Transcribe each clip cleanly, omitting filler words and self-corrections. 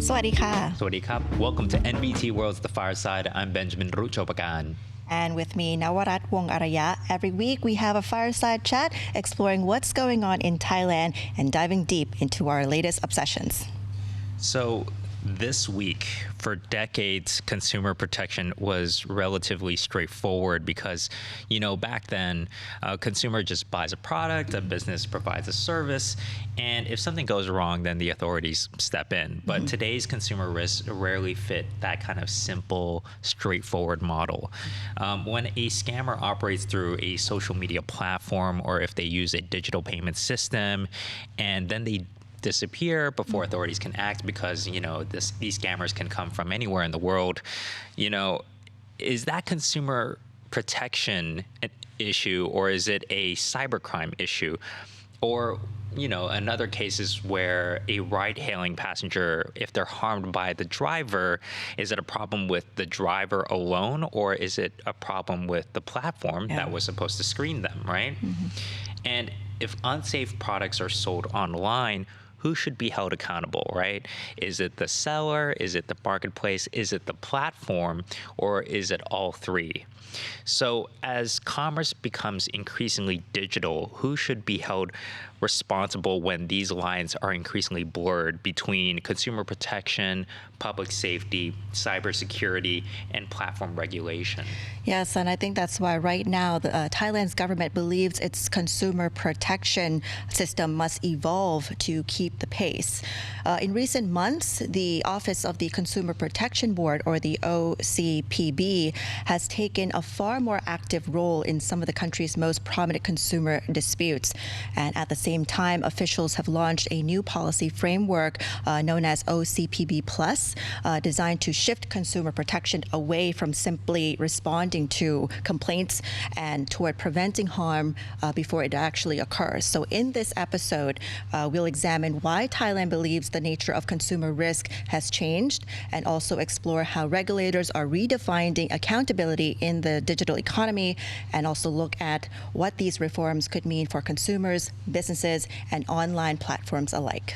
สวัสดีค่ะ สวัสดีครับ Welcome to NBT World's The Fireside. I'm Benjamin Ruchopakan. And with me, Nawarat Wongsearaya. Every week we have a fireside chat exploring what's going on in Thailand and diving deep into our latest obsessions. So this week, for decades, consumer protection was relatively straightforward because, back then, a consumer just buys a product, a business provides a service, and if something goes wrong, then the authorities step in. But today's consumer risks rarely fit that kind of simple, straightforward model. When a scammer operates through a social media platform or if they use a digital payment system and then they disappear before authorities can act because these scammers can come from anywhere in the world, is that consumer protection an issue or is it a cybercrime issue? Or in other cases where a ride-hailing passenger, if they're harmed by the driver, is it a problem with the driver alone or is it a problem with the platform that was supposed to screen them, right? And if unsafe products are sold online, who should be held accountable, right? Is it the seller? Is it the marketplace? Is it the platform? Or is it all three? So as commerce becomes increasingly digital, who should be held responsible when these lines are increasingly blurred between consumer protection, public safety, cybersecurity, and platform regulation? Yes, and I think that's why right now Thailand's government believes its consumer protection system must evolve to keep the pace. In recent months, the Office of the Consumer Protection Board, or the OCPB, has taken a far more active role in some of the country's most prominent consumer disputes. And at the same time, officials have launched a new policy framework known as OCPB Plus, designed to shift consumer protection away from simply responding to complaints and toward preventing harm before it actually occurs. So in this episode, we'll examine why Thailand believes the nature of consumer risk has changed and also explore how regulators are redefining accountability in the digital economy and also look at what these reforms could mean for consumers, businesses, and online platforms alike.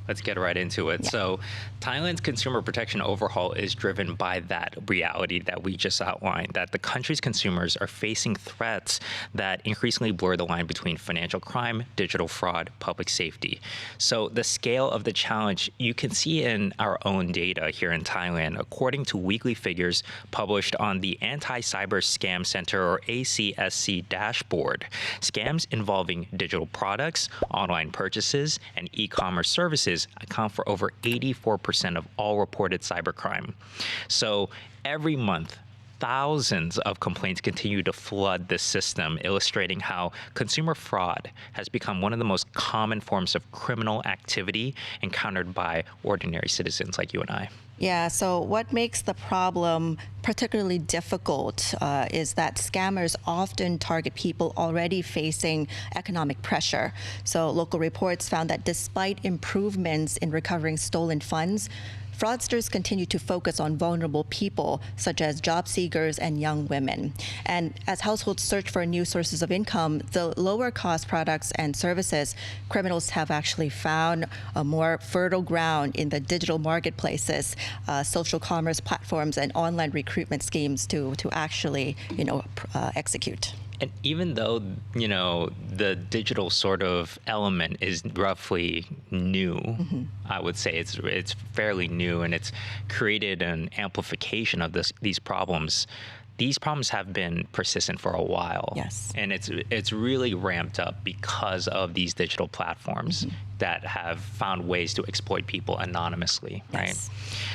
Let's get right into it. So Thailand's consumer protection overhaul is driven by that reality that we just outlined, that the country's consumers are facing threats that increasingly blur the line between financial crime, digital fraud, public safety. So the scale of the challenge you can see in our own data here in Thailand. According to weekly figures published on the Anti-Cyber Scam Center or ACSC dashboard, scams involving digital products, online purchases, and e-commerce services account for over 84% of all reported cybercrime. So every month, thousands of complaints continue to flood this system, illustrating how consumer fraud has become one of the most common forms of criminal activity encountered by ordinary citizens like you and I. Yeah, so what makes the problem particularly difficult is that scammers often target people already facing economic pressure. So local reports found that despite improvements in recovering stolen funds, fraudsters continue to focus on vulnerable people, such as job seekers and young women. And as households search for new sources of income, the lower cost products and services, criminals have actually found a more fertile ground in the digital marketplaces, social commerce platforms, and online recruitment schemes to actually, execute. And even though, the digital sort of element is roughly new, I would say it's fairly new and it's created an amplification of these problems. These problems have been persistent for a while. Yes. And it's really ramped up because of these digital platforms that have found ways to exploit people anonymously, right? Yes.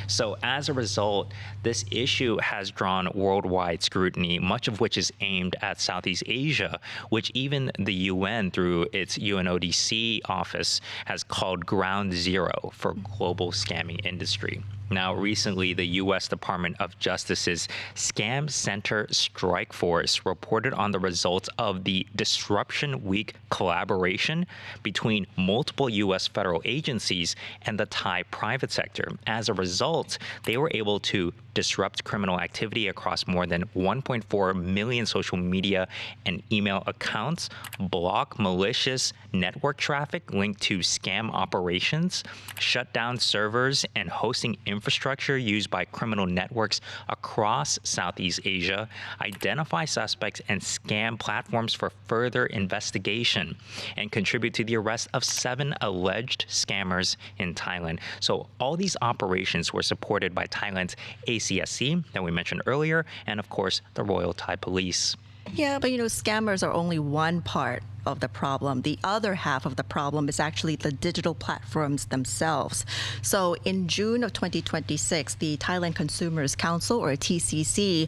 So as a result, this issue has drawn worldwide scrutiny, much of which is aimed at Southeast Asia, which even the UN, through its UNODC office, has called ground zero for global scamming industry. Now, recently, the U.S. Department of Justice's Scam Center Strike Force reported on the results of the Disruption Week collaboration between multiple U.S. federal agencies and the Thai private sector. As a result, they were able to disrupt criminal activity across more than 1.4 million social media and email accounts, block malicious network traffic linked to scam operations, shut down servers and hosting infrastructure used by criminal networks across Southeast Asia, identify suspects and scam platforms for further investigation, and contribute to the arrest of 7 alleged scammers in Thailand. So all these operations were supported by Thailand's ACSC that we mentioned earlier, and of course, the Royal Thai Police. Yeah, but scammers are only one part of the problem. The other half of the problem is actually the digital platforms themselves. So in June of 2026, the Thailand Consumers Council, or TCC,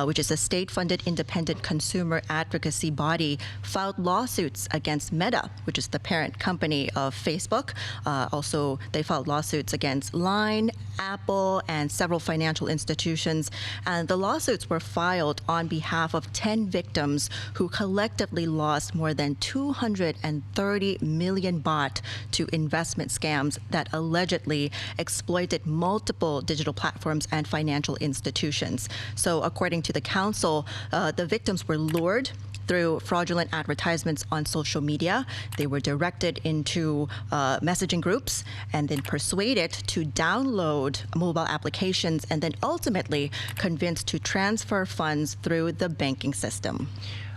which is a state-funded independent consumer advocacy body, filed lawsuits against Meta, which is the parent company of Facebook. Also, they filed lawsuits against Line, Apple, and several financial institutions. And the lawsuits were filed on behalf of 10 victims who collectively lost more than 230 million baht to investment scams that allegedly exploited multiple digital platforms and financial institutions. So according to the council, the victims were lured through fraudulent advertisements on social media. They were directed into messaging groups and then persuaded to download mobile applications and then ultimately convinced to transfer funds through the banking system.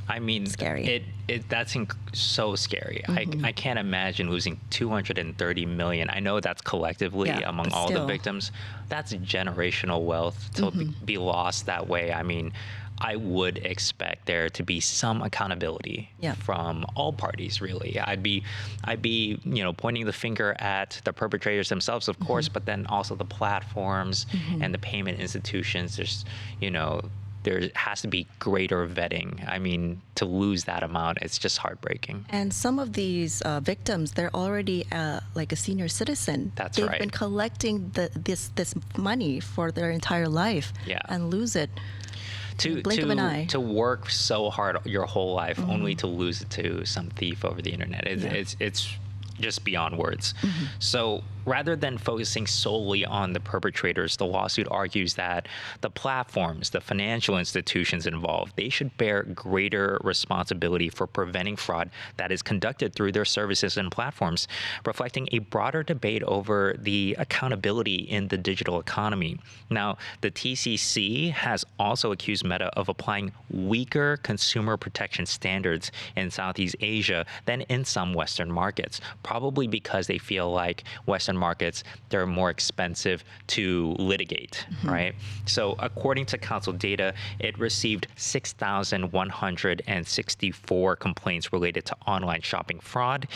I mean, scary. That's so scary. I can't imagine losing 230 million. I know that's collectively among all the victims. That's generational wealth to be lost that way. I mean, I would expect there to be some accountability from all parties, really. I'd be pointing the finger at the perpetrators themselves, of course, but then also the platforms and the payment institutions. There has to be greater vetting. I mean, to lose that amount, it's just heartbreaking. And some of these victims, they're already like a senior citizen. That's right. They've been collecting this money for their entire life and lose it. Blink of an eye. To work so hard your whole life only to lose it to some thief over the internet. It's just beyond words. So rather than focusing solely on the perpetrators, the lawsuit argues that the platforms, the financial institutions involved, they should bear greater responsibility for preventing fraud that is conducted through their services and platforms, reflecting a broader debate over the accountability in the digital economy. Now, the TCC has also accused Meta of applying weaker consumer protection standards in Southeast Asia than in some Western markets, probably because they feel like Western markets, they're more expensive to litigate, right? So according to council data, it received 6,164 complaints related to online shopping fraud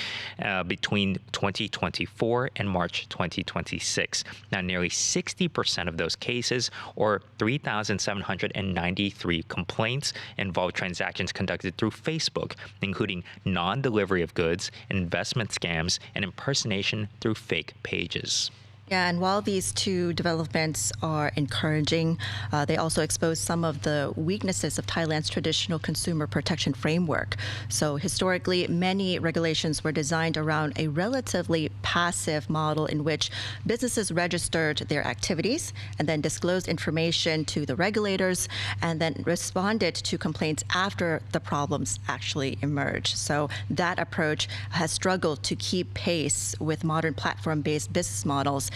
between 2024 and March 2026. Now, nearly 60% of those cases, or 3,793 complaints, involved transactions conducted through Facebook, including non-delivery of goods, investment scams, and impersonation through fake pages. Yeah, and while these two developments are encouraging, they also expose some of the weaknesses of Thailand's traditional consumer protection framework. So historically, many regulations were designed around a relatively passive model in which businesses registered their activities and then disclosed information to the regulators and then responded to complaints after the problems actually emerged. So that approach has struggled to keep pace with modern platform-based business models,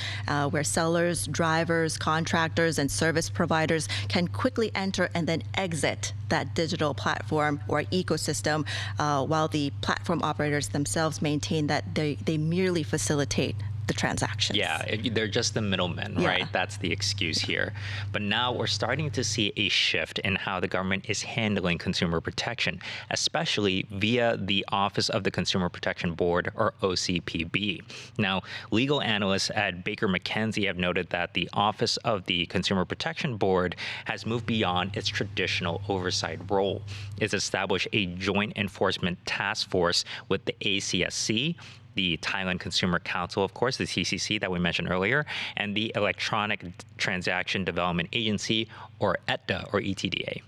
where sellers, drivers, contractors, and service providers can quickly enter and then exit that digital platform or ecosystem, while the platform operators themselves maintain that they merely facilitate the transactions. Yeah, they're just the middlemen, right? That's the excuse here. But now we're starting to see a shift in how the government is handling consumer protection, especially via the Office of the Consumer Protection Board, or OCPB. Now, legal analysts at Baker McKenzie have noted that the Office of the Consumer Protection Board has moved beyond its traditional oversight role. It's established a joint enforcement task force with the ACSC, the Thailand Consumer Council, of course, the TCC that we mentioned earlier, and the Electronic Transaction Development Agency, or ETDA, or ETDA.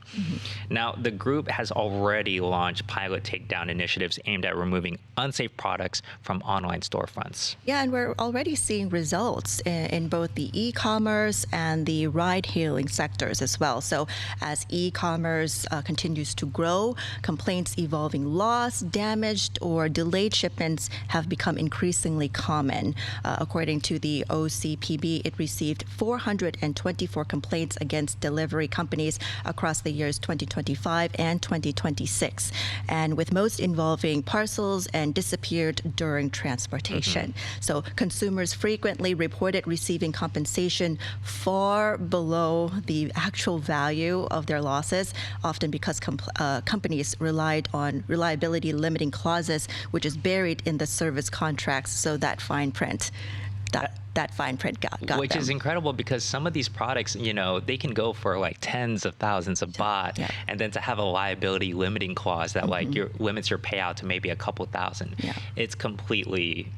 Now, the group has already launched pilot takedown initiatives aimed at removing unsafe products from online storefronts. Yeah, and we're already seeing results in both the e-commerce and the ride-hailing sectors as well. So as e-commerce continues to grow, complaints involving lost, damaged, or delayed shipments have become increasingly common. According to the OCPB, it received 424 complaints against delivery companies across the years 2025 and 2026, and with most involving parcels and disappeared during transportation. So consumers frequently reported receiving compensation far below the actual value of their losses, often because companies relied on reliability limiting clauses, which is buried in the service contracts, so that fine print. That fine print got Which them. is incredible because some of these products, they can go for like tens of thousands of baht, and then to have a liability limiting clause that limits your payout to maybe a couple thousand, it's completely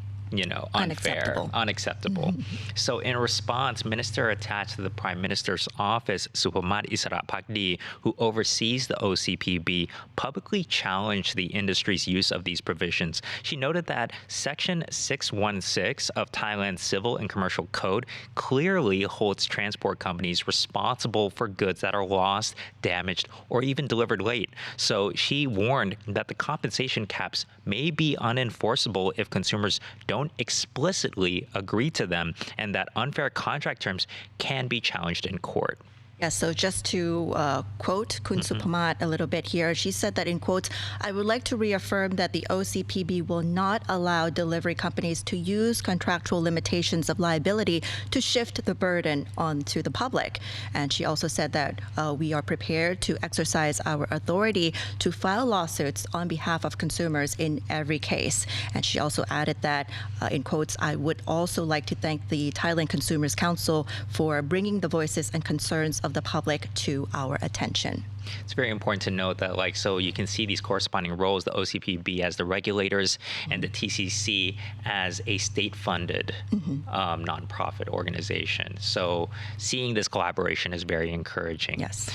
unfair, unacceptable. So in response, Minister attached to the Prime Minister's office, Supamat Isarapakdi, who oversees the OCPB, publicly challenged the industry's use of these provisions. She noted that Section 616 of Thailand's Civil and Commercial Code clearly holds transport companies responsible for goods that are lost, damaged, or even delivered late. So she warned that the compensation caps may be unenforceable if consumers don't explicitly agree to them, and that unfair contract terms can be challenged in court. Yes, so just to quote Kun Supamat a little bit here, she said that in quotes, "I would like to reaffirm that the OCPB will not allow delivery companies to use contractual limitations of liability to shift the burden onto the public." And she also said that we are prepared to exercise our authority to file lawsuits on behalf of consumers in every case. And she also added that, in quotes, "I would also like to thank the Thailand Consumers Council for bringing the voices and concerns of the public to our attention." It's very important to note that, so you can see these corresponding roles, the OCPB as the regulators and the TCC as a state-funded nonprofit organization. So seeing this collaboration is very encouraging. Yes.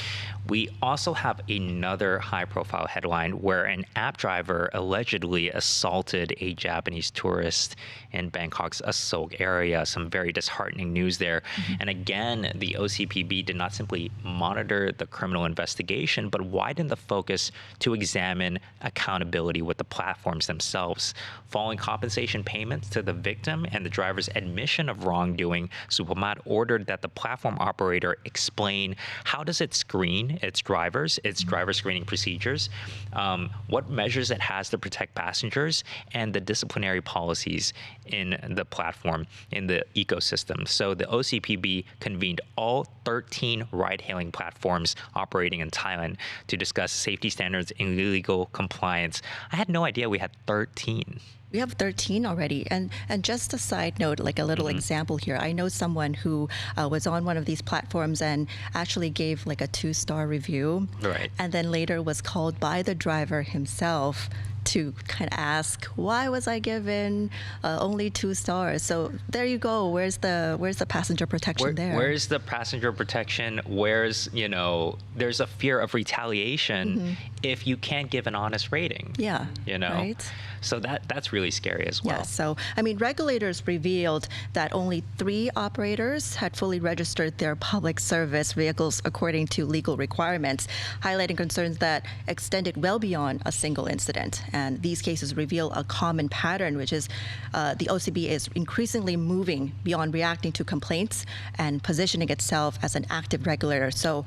We also have another high-profile headline where an app driver allegedly assaulted a Japanese tourist in Bangkok's Asok area. Some very disheartening news there. And again, the OCPB did not simply monitor the criminal investigation, but widened the focus to examine accountability with the platforms themselves. Following compensation payments to the victim and the driver's admission of wrongdoing, Supamat ordered that the platform operator explain how does it screen its driver screening procedures, what measures it has to protect passengers, and the disciplinary policies in the platform, in the ecosystem. So the OCPB convened all 13 ride-hailing platforms operating in Thailand to discuss safety standards and legal compliance. I had no idea we had 13. We have 13 already. And just a side note, like a little example here. I know someone who was on one of these platforms and actually gave like a 2-star review. Right. And then later was called by the driver himself to kind of ask, why was I given only 2 stars? So there you go. Where's the passenger protection there? Where's the passenger protection? Where's, there's a fear of retaliation if you can't give an honest rating. Yeah. Right? So that's really scary as well. Yeah, so, regulators revealed that only 3 operators had fully registered their public service vehicles according to legal requirements, highlighting concerns that extended well beyond a single incident. And these cases reveal a common pattern, which is the OCB is increasingly moving beyond reacting to complaints and positioning itself as an active regulator. So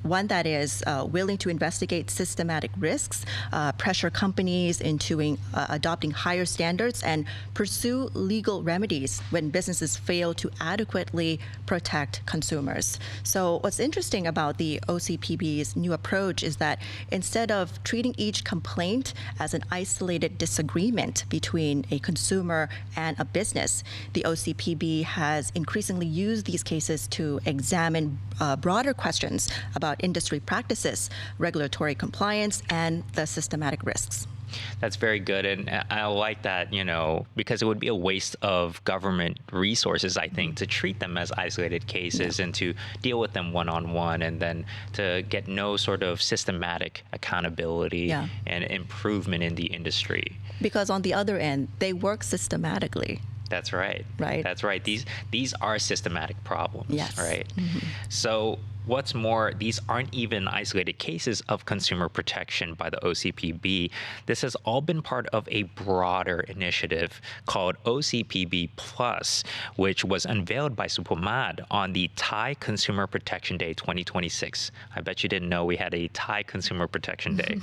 one that is willing to investigate systematic risks, pressure companies into adopting higher standards, and pursue legal remedies when businesses fail to adequately protect consumers. So what's interesting about the OCPB's new approach is that instead of treating each complaint as an isolated disagreement between a consumer and a business, the OCPB has increasingly used these cases to examine broader questions about industry practices, regulatory compliance, and the systematic risks. That's very good. And I like that, because it would be a waste of government resources, I think, to treat them as isolated cases and to deal with them one-on-one, and then to get no sort of systematic accountability and improvement in the industry. Because on the other end, they work systematically. That's right. Right. That's right. These are systematic problems. Yes. Right. So what's more, these aren't even isolated cases of consumer protection by the OCPB. This has all been part of a broader initiative called OCPB Plus, which was unveiled by Supamat on the Thai Consumer Protection Day 2026. I bet you didn't know we had a Thai Consumer Protection Day.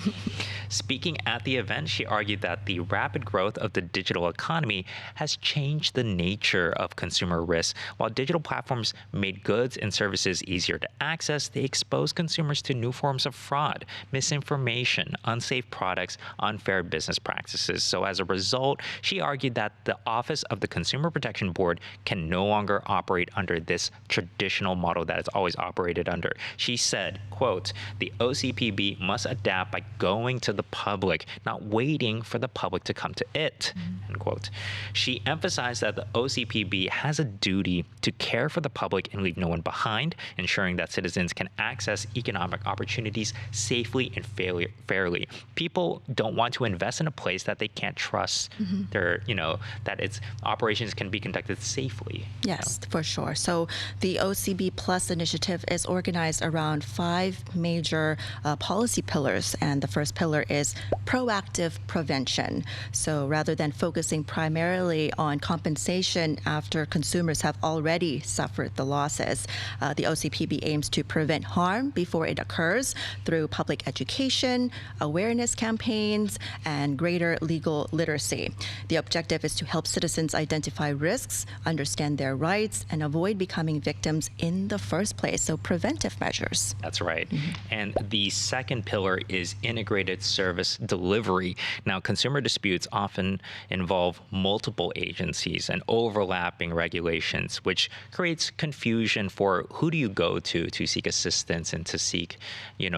Speaking at the event, she argued that the rapid growth of the digital economy has changed the nature of consumer risks. While digital platforms made goods and services easier to access, they expose consumers to new forms of fraud, misinformation, unsafe products, unfair business practices. So as a result, she argued that the Office of the Consumer Protection Board can no longer operate under this traditional model that it's always operated under. She said, quote, "The OCPB must adapt by going to the public, not waiting for the public to come to it," end quote. She emphasized that the OCPB has a duty to care for the public and leave no one behind, ensuring that citizens can access economic opportunities safely and fairly. People don't want to invest in a place that they can't trust that its operations can be conducted safely. Yes, for sure. So the OCB Plus initiative is organized around 5 major policy pillars. And the first pillar is proactive prevention. So rather than focusing primarily on compensation after consumers have already suffered the losses, the OCPB aims to prevent harm before it occurs through public education, awareness campaigns, and greater legal literacy. The objective is to help citizens identify risks, understand their rights, and avoid becoming victims in the first place. So preventive measures. That's right. And the second pillar is integrated service delivery. Now, consumer disputes often involve multiple agencies and overlapping regulations, which creates confusion for who do you go to seek assistance and to seek,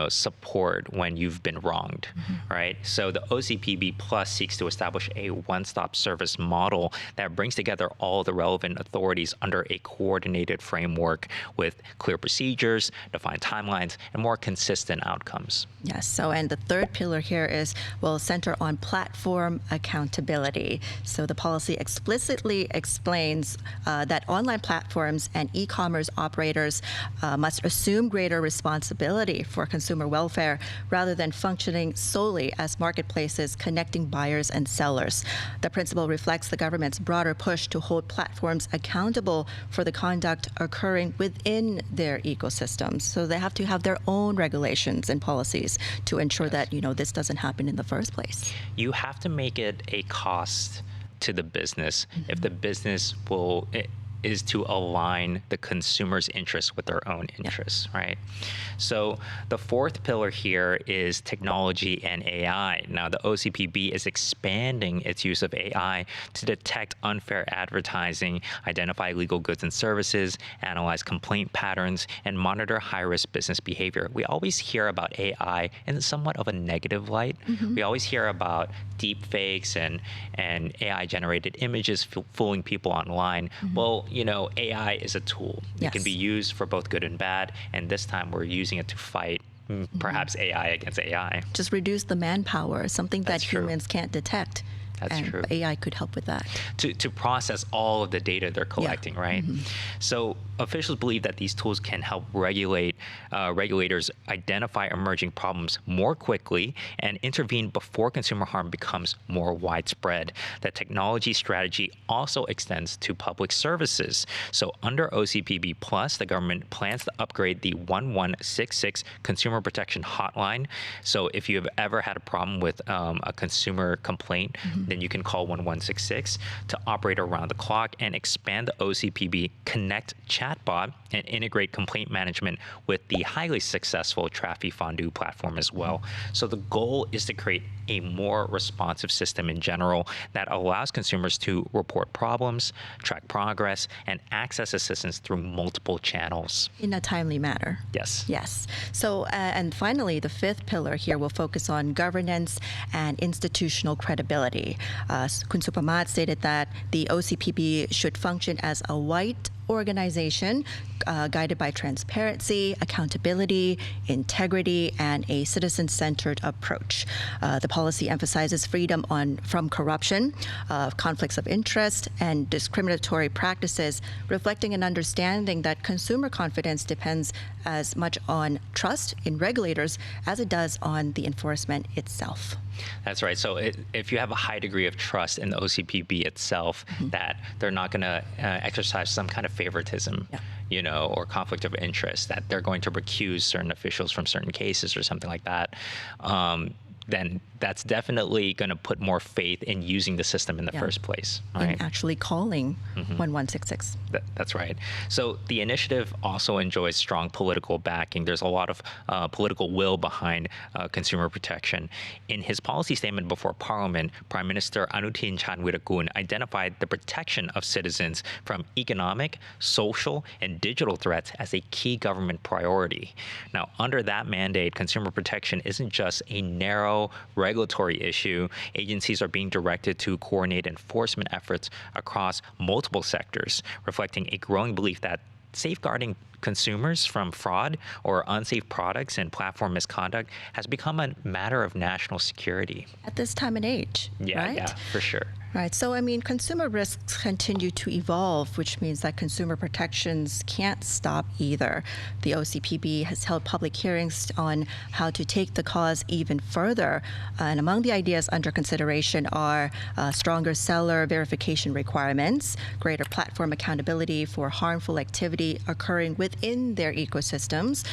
support when you've been wronged, right? So the OCPB Plus seeks to establish a one-stop service model that brings together all the relevant authorities under a coordinated framework with clear procedures, defined timelines, and more consistent outcomes. Yes. So, and the third pillar here is, center on platform accountability. So the policy explicitly explains that online platforms and e-commerce operators must assume greater responsibility for consumer welfare rather than functioning solely as marketplaces connecting buyers and sellers. The principle reflects the government's broader push to hold platforms accountable for the conduct occurring within their ecosystems. So they have to have their own regulations and policies to ensure that, this doesn't happen in the first place. You have to make it a cost to the business if the business is to align the consumer's interests with their own interests, right? So the fourth pillar here is technology and AI. Now, the OCPB is expanding its use of AI to detect unfair advertising, identify illegal goods and services, analyze complaint patterns, and monitor high-risk business behavior. We always hear about AI in somewhat of a negative light. We always hear about deep fakes and AI-generated images fooling people online. Well, AI is a tool. It can be used for both good and bad, and this time we're using it to fight perhaps AI against AI. Just reduce the manpower, something that humans can't detect. That's true. AI could help with that. To process all of the data they're collecting, right? So officials believe that these tools can help regulators identify emerging problems more quickly and intervene before consumer harm becomes more widespread. The technology strategy also extends to public services. So under OCPB Plus, the government plans to upgrade the 1166 Consumer Protection Hotline. So if you have ever had a problem with a consumer complaint, then you can call 1166 to operate around the clock and expand the OCPB Connect chat chatbot and integrate complaint management with the highly successful Trafi Fondue platform as well. So the goal is to create a more responsive system in general that allows consumers to report problems, track progress, and access assistance through multiple channels. In a timely manner. Yes. Yes. So, and finally, the fifth pillar here will focus on governance and institutional credibility. Kun Supamat stated that the OCPB should function as a white organization guided by transparency, accountability, integrity, and a citizen-centered approach. The policy emphasizes freedom from corruption, conflicts of interest, and discriminatory practices, reflecting an understanding that consumer confidence depends as much on trust in regulators as it does on the enforcement itself. That's right. So if you have a high degree of trust in the OCPB itself, that they're not going to exercise some kind of favoritism, or conflict of interest, that they're going to recuse certain officials from certain cases or something like that, then that's definitely going to put more faith in using the system in the first place. Right? And actually calling 1166. That's right. So the initiative also enjoys strong political backing. There's a lot of political will behind consumer protection. In his policy statement before Parliament, Prime Minister Anutin Chanvirakul identified the protection of citizens from economic, social, and digital threats as a key government priority. Now, under that mandate, consumer protection isn't just a narrow regulatory issue. Agencies are being directed to coordinate enforcement efforts across multiple sectors, reflecting a growing belief that safeguarding consumers from fraud or unsafe products and platform misconduct has become a matter of national security. At this time and age, right? Yeah, for sure. Right. So, I mean, consumer risks continue to evolve, which means that consumer protections can't stop either. The OCPB has held public hearings on how to take the cause even further. And among the ideas under consideration are stronger seller verification requirements, greater platform accountability for harmful activity occurring within their ecosystems,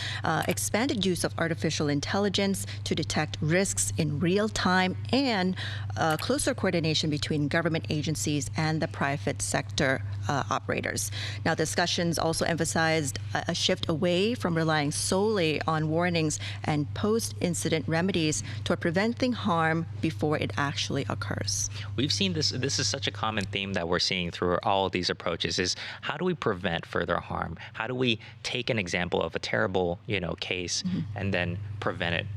expanded use of artificial intelligence to detect risks in real time, and closer coordination between government agencies and the private sector operators. Now, discussions also emphasized a shift away from relying solely on warnings and post-incident remedies toward preventing harm before it actually occurs. We've seen this. This is such a common theme that we're seeing through all of these approaches is how do we prevent further harm? How do we take an example of a terrible, case and then prevent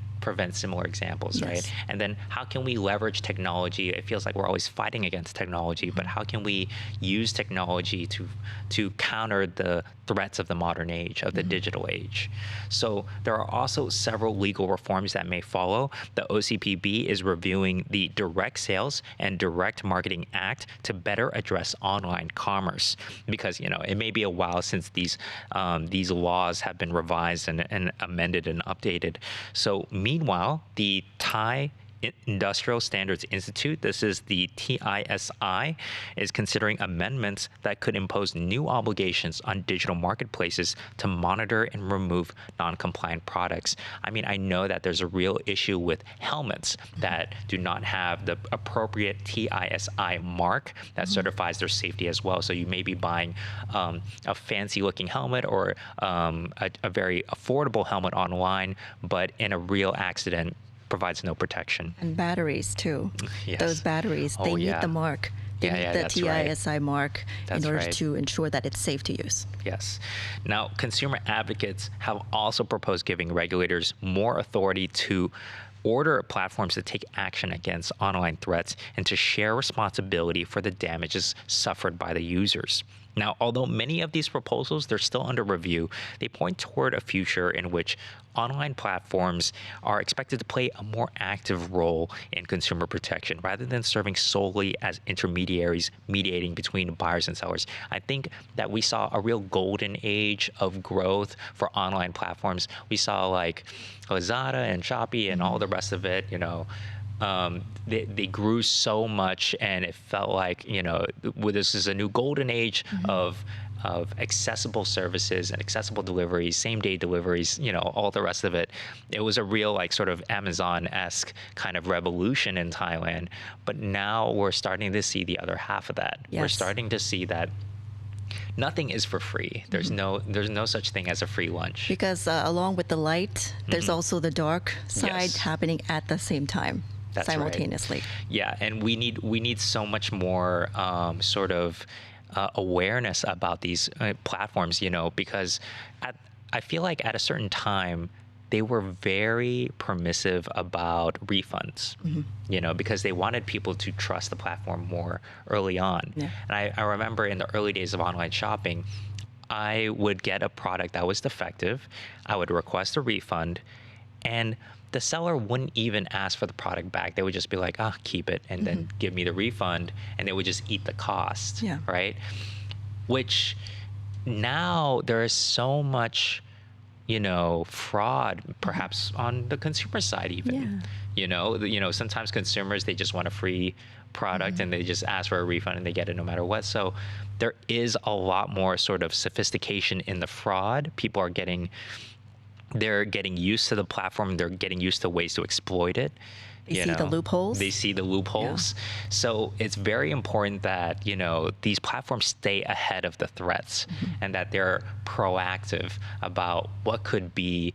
similar examples, right? And then how can we leverage technology? It feels like we're always fighting against technology, but how can we use technology to counter the threats of the modern age, of the digital age? So there are also several legal reforms that may follow. The OCPB is reviewing the Direct Sales and Direct Marketing Act to better address online commerce, because it may be a while since these laws have been revised and amended and updated. So meanwhile, the Thai Industrial Standards Institute, this is the TISI, is considering amendments that could impose new obligations on digital marketplaces to monitor and remove non-compliant products. I mean, I know that there's a real issue with helmets that do not have the appropriate TISI mark that certifies their safety as well. So you may be buying a fancy-looking helmet or a very affordable helmet online, but in a real accident, provides no protection. And batteries too. Yes. Those batteries, they need the mark. They need the TISI mark in order to ensure that it's safe to use. Yes. Now, consumer advocates have also proposed giving regulators more authority to order platforms to take action against online threats and to share responsibility for the damages suffered by the users. Now, although many of these proposals, they're still under review, they point toward a future in which online platforms are expected to play a more active role in consumer protection rather than serving solely as intermediaries mediating between buyers and sellers. I think that we saw a real golden age of growth for online platforms. We saw like Lazada and Shopee and all the rest of it, they grew so much, and it felt like this is a new golden age of accessible services and accessible deliveries, same-day deliveries, all the rest of it. It was a real sort of Amazon-esque kind of revolution in Thailand. But now we're starting to see the other half of that. Yes. We're starting to see that nothing is for free. There's no such thing as a free lunch. Because along with the light, there's also the dark side Yes. happening at the same time, That's right. simultaneously. Yeah, and we need so much more sort of awareness about these platforms, because I feel like at a certain time they were very permissive about refunds, because they wanted people to trust the platform more early on. Yeah. And I remember in the early days of online shopping, I would get a product that was defective, I would request a refund, and the seller wouldn't even ask for the product back. They would just be like, keep it, and then give me the refund, and they would just eat the cost, Yeah. right? Which now there is so much, fraud, perhaps on the consumer side even. Sometimes consumers, they just want a free product and they just ask for a refund and they get it no matter what. So there is a lot more sort of sophistication in the fraud. They're getting used to the platform. They're getting used to ways to exploit it. They see the loopholes. They see the loopholes. Yeah. So it's very important that, these platforms stay ahead of the threats and that they're proactive about what could be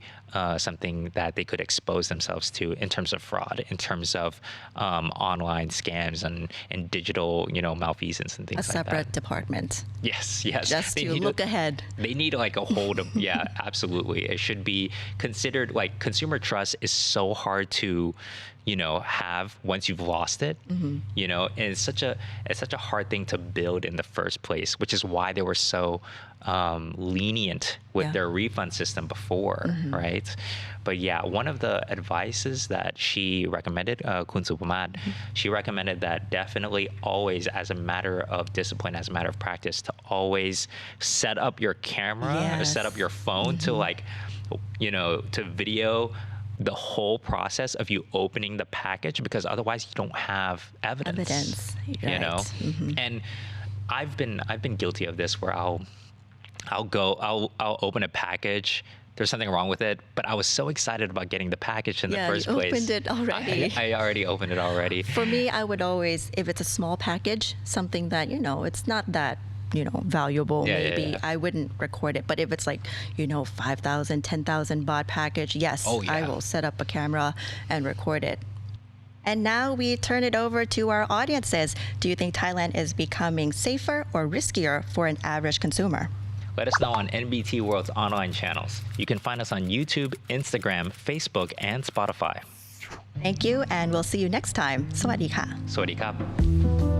something that they could expose themselves to in terms of fraud, in terms of online scams and digital, malfeasance and things like that. A separate department. Yes. Just to look ahead. They need like a hold of, yeah, absolutely. It should be considered like consumer trust is so hard to, have once you've lost it, and it's such a hard thing to build in the first place, which is why they were so lenient with their refund system before, right? But yeah, one of the advices that she recommended, Kun Supamat, she recommended that definitely always, as a matter of discipline, as a matter of practice, to always set up your camera, or set up your phone to to video the whole process of you opening the package, because otherwise you don't have evidence. Right. And I've been guilty of this, where I'll open a package, there's something wrong with it, but I was so excited about getting the package in the first place. You opened it already. I already opened it already. For me, I would always, if it's a small package, something that it's not that valuable, maybe I wouldn't record it. But if it's like 5,000, 10,000 baht package, yes, I will set up a camera and record it. And now we turn it over to our audiences. Do you think Thailand is becoming safer or riskier for an average consumer? Let us know on NBT World's online channels. You can find us on YouTube, Instagram, Facebook, and Spotify. Thank you, and we'll see you next time. สวัสดีค่ะ สวัสดีครับ